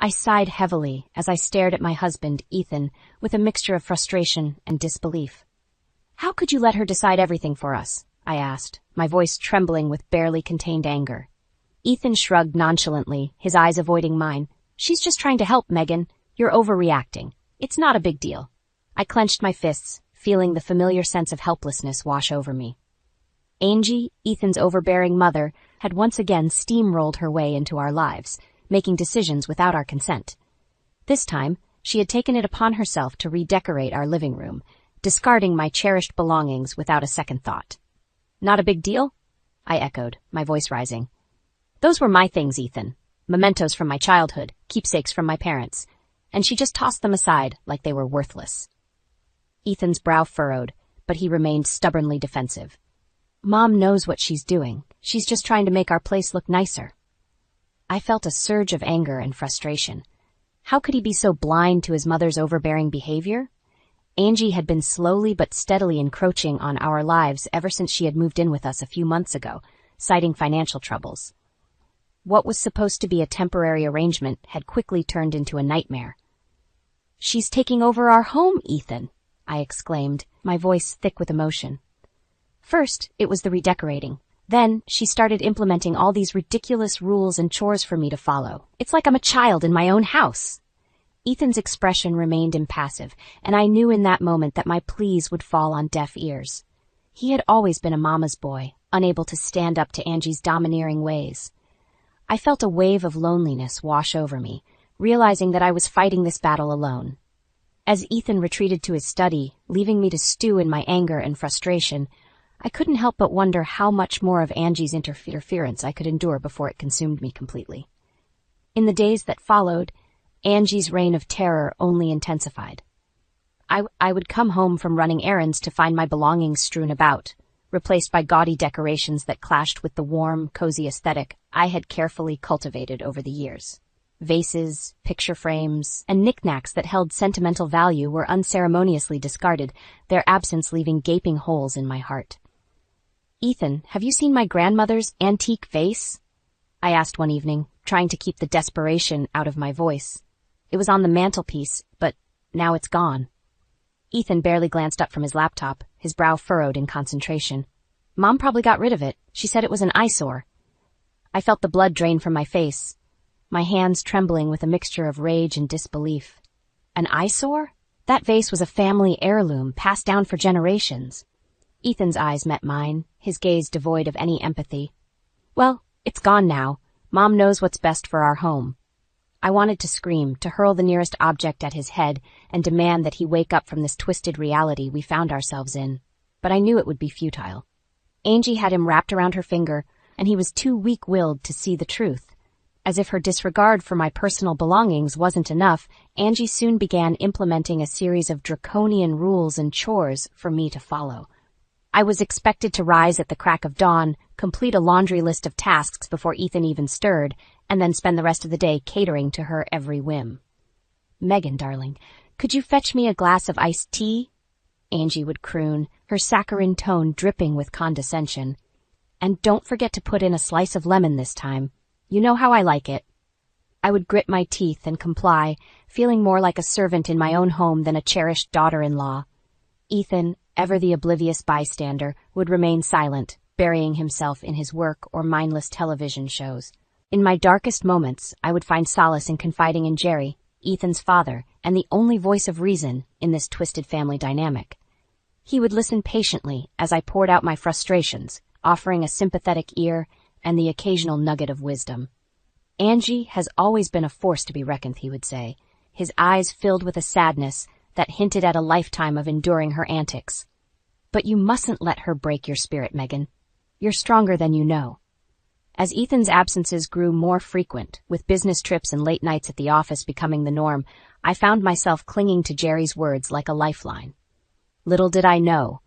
I sighed heavily as I stared at my husband, Ethan, with a mixture of frustration and disbelief. "How could you let her decide everything for us?" I asked, my voice trembling with barely contained anger. Ethan shrugged nonchalantly, his eyes avoiding mine. "She's just trying to help, Megan. You're overreacting. It's not a big deal." I clenched my fists, feeling the familiar sense of helplessness wash over me. Angie, Ethan's overbearing mother, had once again steamrolled her way into our lives, making decisions without our consent. This time, she had taken it upon herself to redecorate our living room, discarding my cherished belongings without a second thought. "Not a big deal?" I echoed, my voice rising. "Those were my things, Ethan. Mementos from my childhood, keepsakes from my parents. And she just tossed them aside like they were worthless." Ethan's brow furrowed, but he remained stubbornly defensive. "Mom knows what she's doing. She's just trying to make our place look nicer." I felt a surge of anger and frustration. How could he be so blind to his mother's overbearing behavior? Angie had been slowly but steadily encroaching on our lives ever since she had moved in with us a few months ago, citing financial troubles. What was supposed to be a temporary arrangement had quickly turned into a nightmare. "She's taking over our home, Ethan," I exclaimed, my voice thick with emotion. First, it was the redecorating. Then, she started implementing all these ridiculous rules and chores for me to follow. It's like I'm a child in my own house. Ethan's expression remained impassive, and I knew in that moment that my pleas would fall on deaf ears. He had always been a mama's boy, unable to stand up to Angie's domineering ways. I felt a wave of loneliness wash over me, realizing that I was fighting this battle alone. As Ethan retreated to his study, leaving me to stew in my anger and frustration, I couldn't help but wonder how much more of Angie's interference I could endure before it consumed me completely. In the days that followed, Angie's reign of terror only intensified. I would come home from running errands to find my belongings strewn about, replaced by gaudy decorations that clashed with the warm, cozy aesthetic I had carefully cultivated over the years. Vases, picture frames, and knickknacks that held sentimental value were unceremoniously discarded, their absence leaving gaping holes in my heart. "Ethan, have you seen my grandmother's antique vase?" I asked one evening, trying to keep the desperation out of my voice. It was on the mantelpiece, but now it's gone. Ethan barely glanced up from his laptop, his brow furrowed in concentration. "Mom probably got rid of it. She said it was an eyesore." I felt the blood drain from my face, my hands trembling with a mixture of rage and disbelief. An eyesore? That vase was a family heirloom passed down for generations. Ethan's eyes met mine, his gaze devoid of any empathy. "Well, it's gone now. Mom knows what's best for our home." I wanted to scream, to hurl the nearest object at his head, and demand that he wake up from this twisted reality we found ourselves in. But I knew it would be futile. Angie had him wrapped around her finger, and he was too weak-willed to see the truth. As if her disregard for my personal belongings wasn't enough, Angie soon began implementing a series of draconian rules and chores for me to follow. I was expected to rise at the crack of dawn, complete a laundry list of tasks before Ethan even stirred, and then spend the rest of the day catering to her every whim. "Megan, darling, could you fetch me a glass of iced tea?" Angie would croon, her saccharine tone dripping with condescension. "And don't forget to put in a slice of lemon this time. You know how I like it." I would grit my teeth and comply, feeling more like a servant in my own home than a cherished daughter-in-law. Ethan, ever the oblivious bystander, would remain silent, burying himself in his work or mindless television shows. In my darkest moments, I would find solace in confiding in Jerry, Ethan's father, and the only voice of reason in this twisted family dynamic. He would listen patiently as I poured out my frustrations, offering a sympathetic ear and the occasional nugget of wisdom. "Angie has always been a force to be reckoned," he would say, his eyes filled with a sadness that hinted at a lifetime of enduring her antics. "But you mustn't let her break your spirit, Megan. You're stronger than you know." As Ethan's absences grew more frequent, with business trips and late nights at the office becoming the norm, I found myself clinging to Jerry's words like a lifeline. Little did I know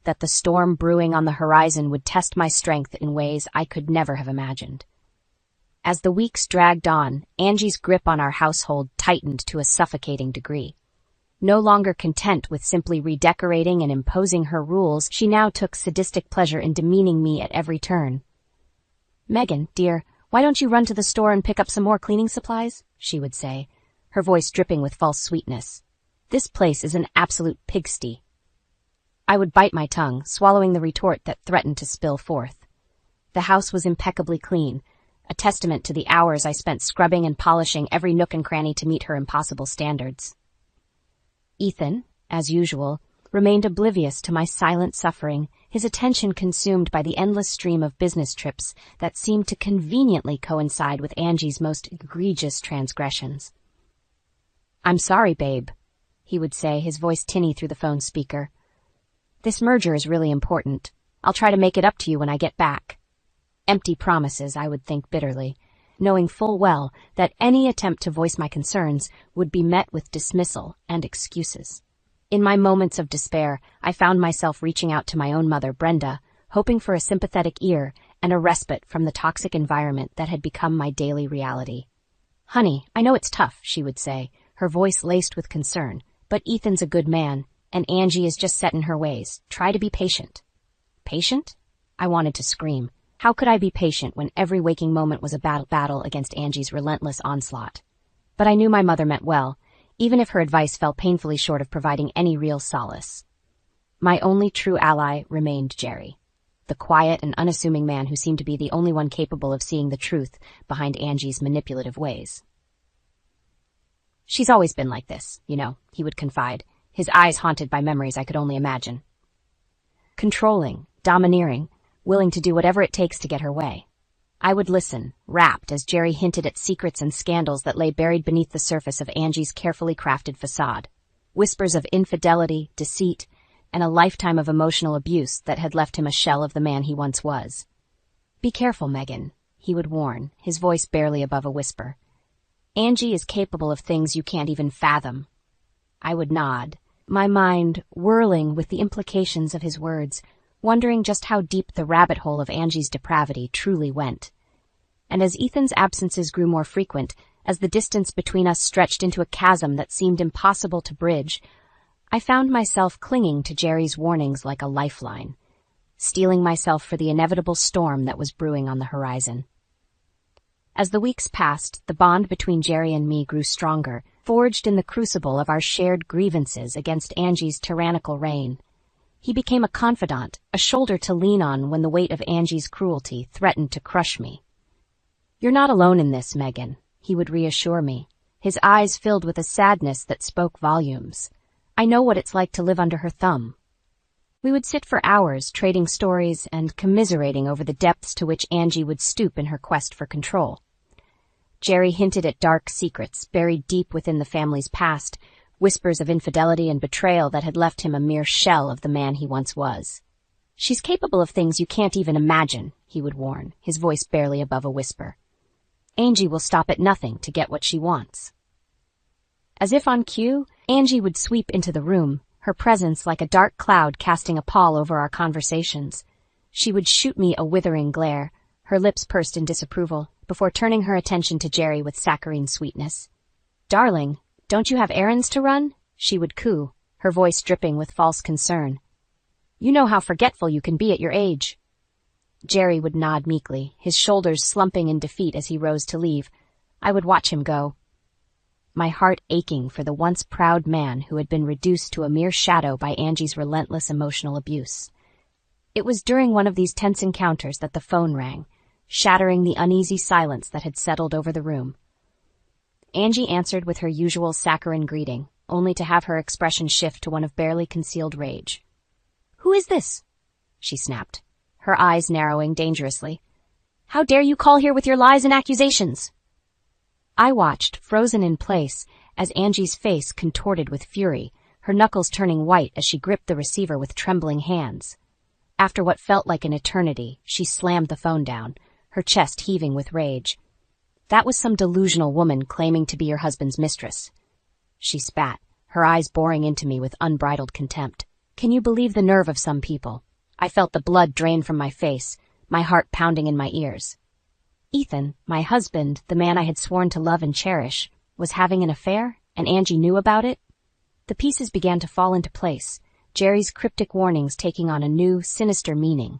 that the storm brewing on the horizon would test my strength in ways I could never have imagined. As the weeks dragged on, Angie's grip on our household tightened to a suffocating degree. No longer content with simply redecorating and imposing her rules, she now took sadistic pleasure in demeaning me at every turn. "Megan, dear, Why don't you run to the store and pick up some more cleaning supplies? She would say, her voice dripping with false sweetness. This place is an absolute pigsty. I would bite my tongue, swallowing the retort that threatened to spill forth. The house was impeccably clean, a testament to the hours I spent scrubbing and polishing every nook and cranny to meet her impossible standards. Ethan, as usual, remained oblivious to my silent suffering, his attention consumed by the endless stream of business trips that seemed to conveniently coincide with Angie's most egregious transgressions. "I'm sorry, babe," he would say, his voice tinny through the phone speaker. "This merger is really important. I'll try to make it up to you when I get back." Empty promises, I would think bitterly, knowing full well that any attempt to voice my concerns would be met with dismissal and excuses. In my moments of despair, I found myself reaching out to my own mother, Brenda, hoping for a sympathetic ear and a respite from the toxic environment that had become my daily reality. "Honey, I know it's tough," she would say, her voice laced with concern, "but Ethan's a good man, and Angie is just set in her ways. Try to be patient." Patient? I wanted to scream. How could I be patient when every waking moment was a battle against Angie's relentless onslaught? But I knew my mother meant well, even if her advice fell painfully short of providing any real solace. My only true ally remained Jerry, the quiet and unassuming man who seemed to be the only one capable of seeing the truth behind Angie's manipulative ways. "She's always been like this, you know," he would confide, his eyes haunted by memories I could only imagine. Controlling, domineering, willing to do whatever it takes to get her way. I would listen, rapt, as Jerry hinted at secrets and scandals that lay buried beneath the surface of Angie's carefully crafted facade. Whispers of infidelity, deceit, and a lifetime of emotional abuse that had left him a shell of the man he once was. "Be careful, Megan," he would warn, his voice barely above a whisper. "Angie is capable of things you can't even fathom." I would nod, my mind whirling with the implications of his words, wondering just how deep the rabbit hole of Angie's depravity truly went. And as Ethan's absences grew more frequent, as the distance between us stretched into a chasm that seemed impossible to bridge, I found myself clinging to Jerry's warnings like a lifeline, steeling myself for the inevitable storm that was brewing on the horizon. As the weeks passed, the bond between Jerry and me grew stronger, forged in the crucible of our shared grievances against Angie's tyrannical reign. He became a confidant, a shoulder to lean on when the weight of Angie's cruelty threatened to crush me. "You're not alone in this, Megan," he would reassure me, his eyes filled with a sadness that spoke volumes. "I know what it's like to live under her thumb." We would sit for hours, trading stories and commiserating over the depths to which Angie would stoop in her quest for control. Jerry hinted at dark secrets buried deep within the family's past, whispers of infidelity and betrayal that had left him a mere shell of the man he once was. "She's capable of things you can't even imagine," he would warn, his voice barely above a whisper. "Angie will stop at nothing to get what she wants." As if on cue, Angie would sweep into the room, her presence like a dark cloud casting a pall over our conversations. She would shoot me a withering glare, her lips pursed in disapproval, before turning her attention to Jerry with saccharine sweetness. "Darling, don't you have errands to run?" she would coo, her voice dripping with false concern. "You know how forgetful you can be at your age." Jerry would nod meekly, his shoulders slumping in defeat as he rose to leave. I would watch him go, my heart aching for the once proud man who had been reduced to a mere shadow by Angie's relentless emotional abuse. It was during one of these tense encounters that the phone rang, shattering the uneasy silence that had settled over the room. Angie answered with her usual saccharine greeting, only to have her expression shift to one of barely concealed rage. "Who is this?" she snapped, her eyes narrowing dangerously. "How dare you call here with your lies and accusations?" I watched, frozen in place, as Angie's face contorted with fury, her knuckles turning white as she gripped the receiver with trembling hands. After what felt like an eternity, she slammed the phone down, her chest heaving with rage. That was some delusional woman claiming to be your husband's mistress. She spat, her eyes boring into me with unbridled contempt. Can you believe the nerve of some people? I felt the blood drain from my face, my heart pounding in my ears. Ethan, my husband, the man I had sworn to love and cherish, was having an affair, and Angie knew about it? The pieces began to fall into place, Jerry's cryptic warnings taking on a new, sinister meaning.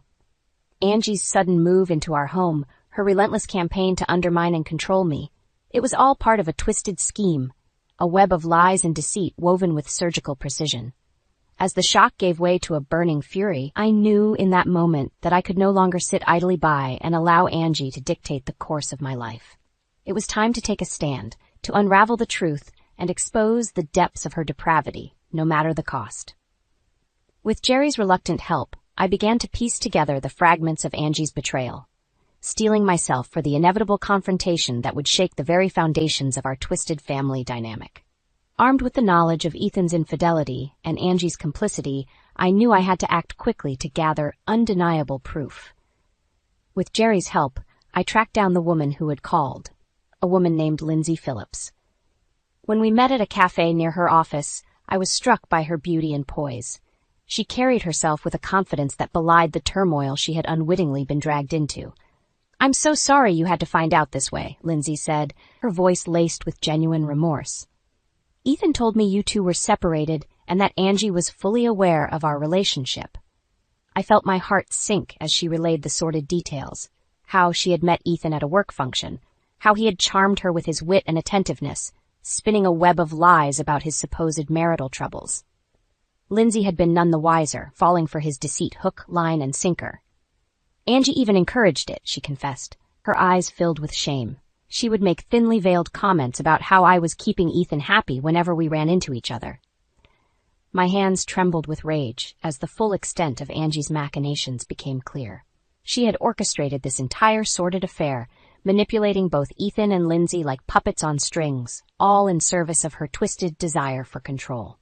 Angie's sudden move into our home, her relentless campaign to undermine and control me. It was all part of a twisted scheme, a web of lies and deceit woven with surgical precision. As the shock gave way to a burning fury, I knew in that moment that I could no longer sit idly by and allow Angie to dictate the course of my life. It was time to take a stand, to unravel the truth and expose the depths of her depravity, no matter the cost. With Jerry's reluctant help, I began to piece together the fragments of Angie's betrayal, steeling myself for the inevitable confrontation that would shake the very foundations of our twisted family dynamic. Armed with the knowledge of Ethan's infidelity and Angie's complicity, I knew I had to act quickly to gather undeniable proof. With Jerry's help, I tracked down the woman who had called, a woman named Lindsay Phillips. When we met at a cafe near her office, I was struck by her beauty and poise. She carried herself with a confidence that belied the turmoil she had unwittingly been dragged into. "I'm so sorry you had to find out this way," Lindsay said, her voice laced with genuine remorse. "Ethan told me you two were separated and that Angie was fully aware of our relationship." I felt my heart sink as she relayed the sordid details, how she had met Ethan at a work function, how he had charmed her with his wit and attentiveness, spinning a web of lies about his supposed marital troubles. Lindsay had been none the wiser, falling for his deceit hook, line, and sinker. Angie even encouraged it, she confessed, her eyes filled with shame. She would make thinly veiled comments about how I was keeping Ethan happy whenever we ran into each other. My hands trembled with rage as the full extent of Angie's machinations became clear. She had orchestrated this entire sordid affair, manipulating both Ethan and Lindsay like puppets on strings, all in service of her twisted desire for control.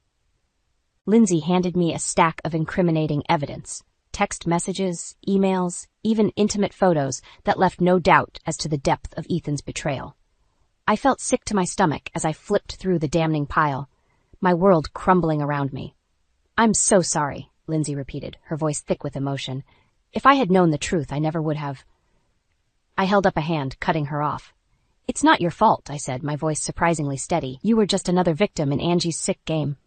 Lindsay handed me a stack of incriminating evidence, text messages, emails, even intimate photos that left no doubt as to the depth of Ethan's betrayal. I felt sick to my stomach as I flipped through the damning pile, my world crumbling around me. "I'm so sorry," Lindsay repeated, her voice thick with emotion. "If I had known the truth, I never would have." I held up a hand, cutting her off. "It's not your fault," I said, my voice surprisingly steady. "You were just another victim in Angie's sick game."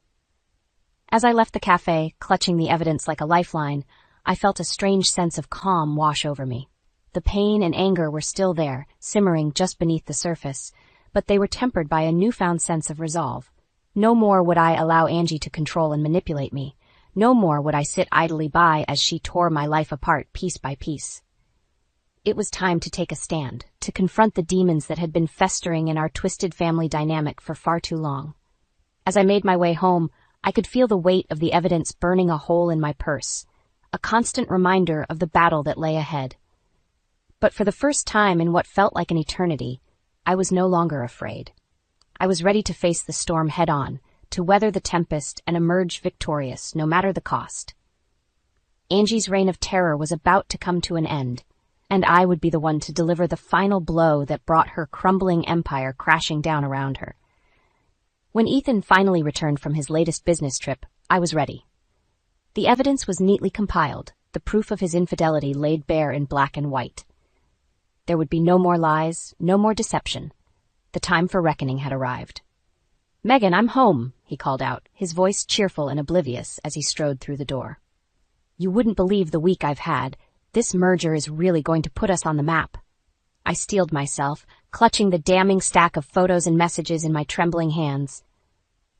As I left the cafe, clutching the evidence like a lifeline, I felt a strange sense of calm wash over me. The pain and anger were still there, simmering just beneath the surface, but they were tempered by a newfound sense of resolve. No more would I allow Angie to control and manipulate me. No more would I sit idly by as she tore my life apart piece by piece. It was time to take a stand, to confront the demons that had been festering in our twisted family dynamic for far too long. As I made my way home, I could feel the weight of the evidence burning a hole in my purse, a constant reminder of the battle that lay ahead. But for the first time in what felt like an eternity, I was no longer afraid. I was ready to face the storm head-on, to weather the tempest and emerge victorious, no matter the cost. Angie's reign of terror was about to come to an end, and I would be the one to deliver the final blow that brought her crumbling empire crashing down around her. When Ethan finally returned from his latest business trip, I was ready. The evidence was neatly compiled, the proof of his infidelity laid bare in black and white. There would be no more lies, no more deception. The time for reckoning had arrived. "Megan, I'm home," he called out, his voice cheerful and oblivious as he strode through the door. "You wouldn't believe the week I've had. This merger is really going to put us on the map." I steeled myself, clutching the damning stack of photos and messages in my trembling hands.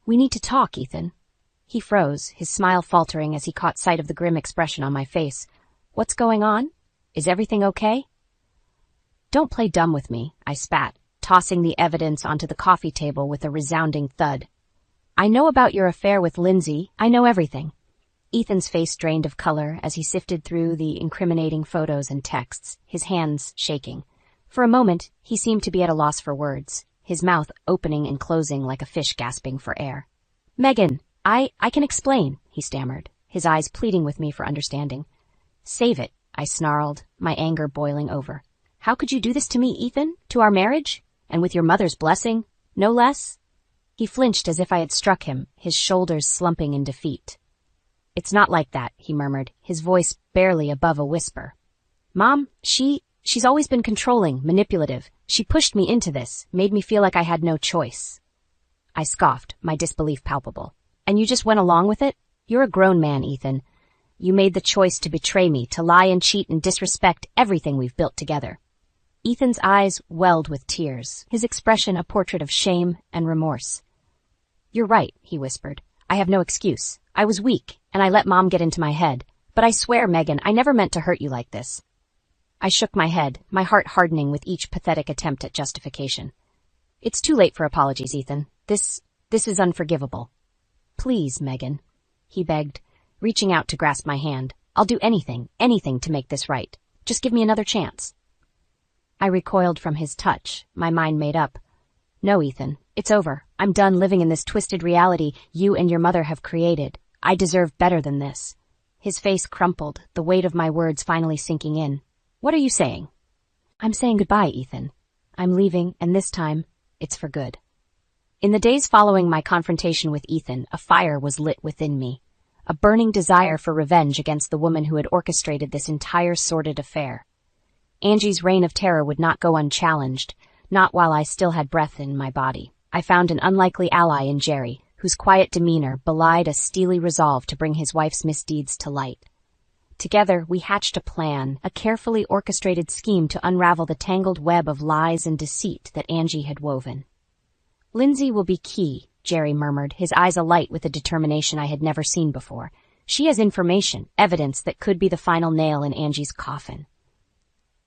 "We need to talk, Ethan." He froze, his smile faltering as he caught sight of the grim expression on my face. "What's going on? Is everything okay?" "Don't play dumb with me," I spat, tossing the evidence onto the coffee table with a resounding thud. "I know about your affair with Lindsay. I know everything." Ethan's face drained of color as he sifted through the incriminating photos and texts, his hands shaking. For a moment, he seemed to be at a loss for words, his mouth opening and closing like a fish gasping for air. "Megan, I can explain," he stammered, his eyes pleading with me for understanding. "Save it," I snarled, my anger boiling over. "How could you do this to me, Ethan? To our marriage? And with your mother's blessing? No less?" He flinched as if I had struck him, his shoulders slumping in defeat. "It's not like that," he murmured, his voice barely above a whisper. "Mom, she's always been controlling, manipulative. She pushed me into this, made me feel like I had no choice." I scoffed, my disbelief palpable. "And you just went along with it? You're a grown man, Ethan. You made the choice to betray me, to lie and cheat and disrespect everything we've built together." Ethan's eyes welled with tears, his expression a portrait of shame and remorse. "You're right," he whispered. "I have no excuse. I was weak, and I let Mom get into my head. But I swear, Megan, I never meant to hurt you like this." I shook my head, my heart hardening with each pathetic attempt at justification. "It's too late for apologies, Ethan. This is unforgivable." "Please, Megan," he begged, reaching out to grasp my hand. "I'll do anything to make this right. Just give me another chance." I recoiled from his touch, my mind made up. "No, Ethan, it's over. I'm done living in this twisted reality you and your mother have created. I deserve better than this." His face crumpled, the weight of my words finally sinking in. "What are you saying?" "I'm saying goodbye, Ethan. I'm leaving, and this time, it's for good." In the days following my confrontation with Ethan, a fire was lit within me. A burning desire for revenge against the woman who had orchestrated this entire sordid affair. Angie's reign of terror would not go unchallenged, not while I still had breath in my body. I found an unlikely ally in Jerry, whose quiet demeanor belied a steely resolve to bring his wife's misdeeds to light. Together, we hatched a plan, a carefully orchestrated scheme to unravel the tangled web of lies and deceit that Angie had woven. "Lindsay will be key," Jerry murmured, his eyes alight with a determination I had never seen before. "She has information, evidence that could be the final nail in Angie's coffin."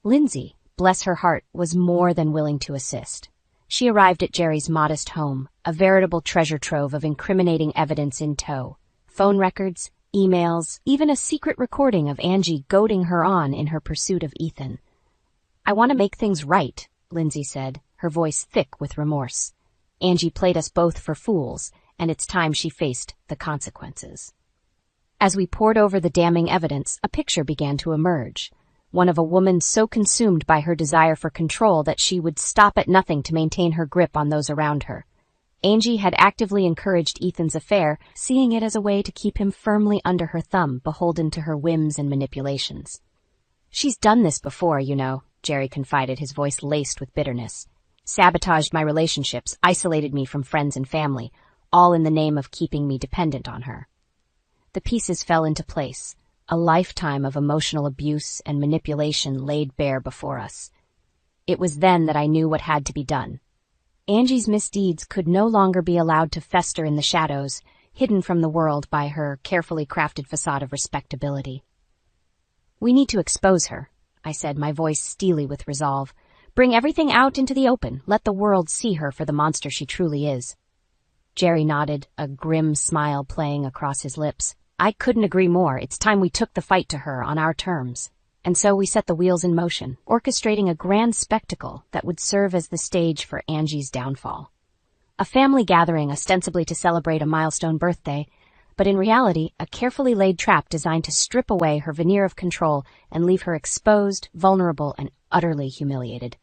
Lindsay, bless her heart, was more than willing to assist. She arrived at Jerry's modest home, a veritable treasure trove of incriminating evidence in tow. Phone records, emails, even a secret recording of Angie goading her on in her pursuit of Ethan. "I want to make things right," Lindsay said, her voice thick with remorse. "Angie played us both for fools, and it's time she faced the consequences." As we pored over the damning evidence, a picture began to emerge. One of a woman so consumed by her desire for control that she would stop at nothing to maintain her grip on those around her. Angie had actively encouraged Ethan's affair, seeing it as a way to keep him firmly under her thumb, beholden to her whims and manipulations. "She's done this before, you know," Jerry confided, his voice laced with bitterness. "Sabotaged my relationships, isolated me from friends and family, all in the name of keeping me dependent on her." The pieces fell into place. A lifetime of emotional abuse and manipulation laid bare before us. It was then that I knew what had to be done. Angie's misdeeds could no longer be allowed to fester in the shadows, hidden from the world by her carefully crafted facade of respectability. "We need to expose her," I said, my voice steely with resolve. "Bring everything out into the open. Let the world see her for the monster she truly is." Jerry nodded, a grim smile playing across his lips. "I couldn't agree more. It's time we took the fight to her on our terms." And so we set the wheels in motion, orchestrating a grand spectacle that would serve as the stage for Angie's downfall. A family gathering ostensibly to celebrate a milestone birthday, but in reality a carefully laid trap designed to strip away her veneer of control and leave her exposed, vulnerable, and utterly humiliated.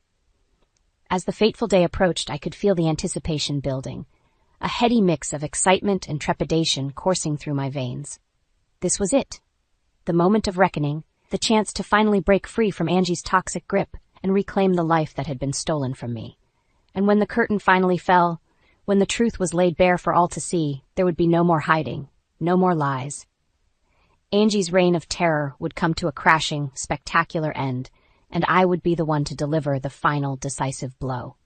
As the fateful day approached, I could feel the anticipation building, a heady mix of excitement and trepidation coursing through my veins. This was it. The moment of reckoning, the chance to finally break free from Angie's toxic grip and reclaim the life that had been stolen from me. And when the curtain finally fell, when the truth was laid bare for all to see, there would be no more hiding, no more lies. Angie's reign of terror would come to a crashing, spectacular end, and I would be the one to deliver the final, decisive blow.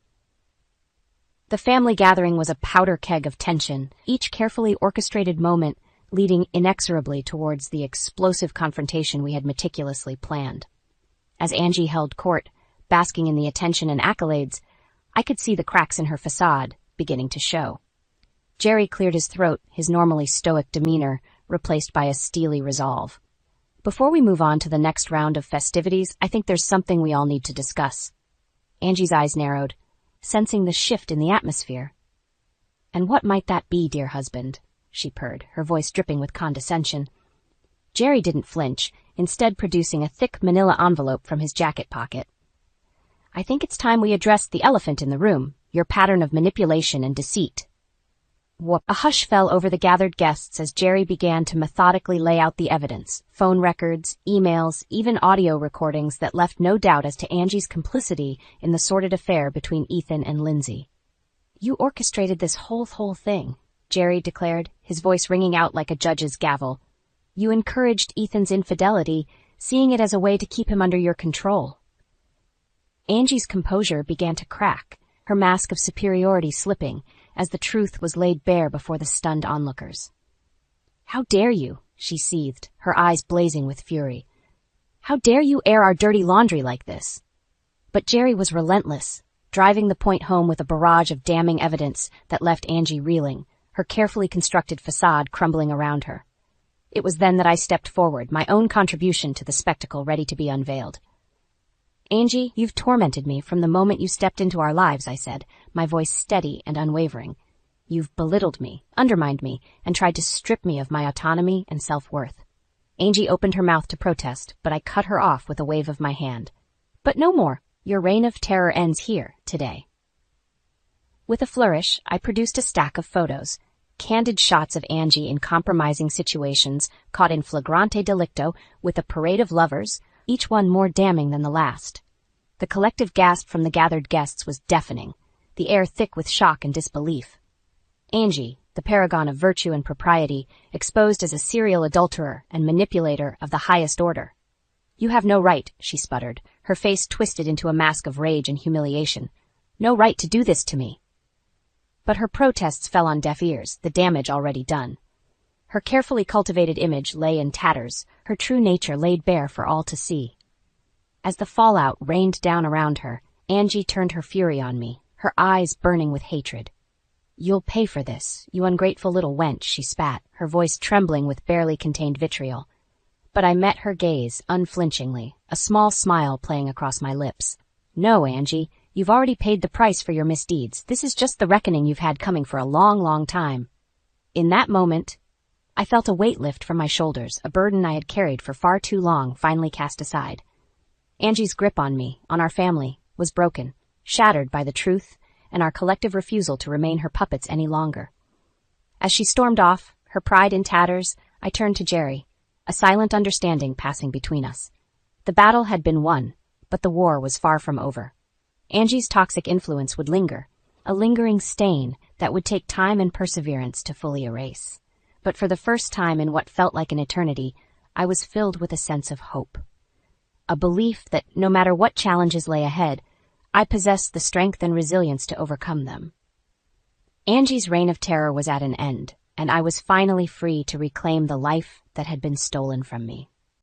The family gathering was a powder keg of tension, each carefully orchestrated moment leading inexorably towards the explosive confrontation we had meticulously planned. As Angie held court, basking in the attention and accolades, I could see the cracks in her facade beginning to show. Jerry cleared his throat, his normally stoic demeanor replaced by a steely resolve. "Before we move on to the next round of festivities, I think there's something we all need to discuss." Angie's eyes narrowed, sensing the shift in the atmosphere. "And what might that be, dear husband?" she purred, her voice dripping with condescension. Jerry didn't flinch, instead producing a thick manila envelope from his jacket pocket. "I think it's time we addressed the elephant in the room, your pattern of manipulation and deceit." A hush fell over the gathered guests as Jerry began to methodically lay out the evidence, phone records, emails, even audio recordings that left no doubt as to Angie's complicity in the sordid affair between Ethan and Lindsay. "You orchestrated this whole thing," Jerry declared, his voice ringing out like a judge's gavel. "You encouraged Ethan's infidelity, seeing it as a way to keep him under your control." Angie's composure began to crack, her mask of superiority slipping as the truth was laid bare before the stunned onlookers. "How dare you?" she seethed, her eyes blazing with fury. "How dare you air our dirty laundry like this?" But Jerry was relentless, driving the point home with a barrage of damning evidence that left Angie reeling, her carefully constructed facade crumbling around her. It was then that I stepped forward, my own contribution to the spectacle ready to be unveiled. "Angie, you've tormented me from the moment you stepped into our lives," I said, my voice steady and unwavering. "You've belittled me, undermined me, and tried to strip me of my autonomy and self-worth." Angie opened her mouth to protest, but I cut her off with a wave of my hand. "But no more. Your reign of terror ends here, today." With a flourish, I produced a stack of photos, candid shots of Angie in compromising situations, caught in flagrante delicto with a parade of lovers, each one more damning than the last. The collective gasp from the gathered guests was deafening, the air thick with shock and disbelief. Angie, the paragon of virtue and propriety, exposed as a serial adulterer and manipulator of the highest order. "You have no right," she sputtered, her face twisted into a mask of rage and humiliation. "No right to do this to me." But her protests fell on deaf ears, the damage already done. Her carefully cultivated image lay in tatters, her true nature laid bare for all to see. As the fallout rained down around her, Angie turned her fury on me, her eyes burning with hatred. "You'll pay for this, you ungrateful little wench," she spat, her voice trembling with barely contained vitriol. But I met her gaze unflinchingly, a small smile playing across my lips. "No, Angie, you've already paid the price for your misdeeds. This is just the reckoning you've had coming for a long, long time." In that moment, I felt a weight lift from my shoulders, a burden I had carried for far too long finally cast aside. Angie's grip on me, on our family, was broken, shattered by the truth and our collective refusal to remain her puppets any longer. As she stormed off, her pride in tatters, I turned to Jerry, a silent understanding passing between us. The battle had been won, but the war was far from over. Angie's toxic influence would linger, a lingering stain that would take time and perseverance to fully erase. But for the first time in what felt like an eternity, I was filled with a sense of hope. A belief that no matter what challenges lay ahead, I possessed the strength and resilience to overcome them. Angie's reign of terror was at an end, and I was finally free to reclaim the life that had been stolen from me.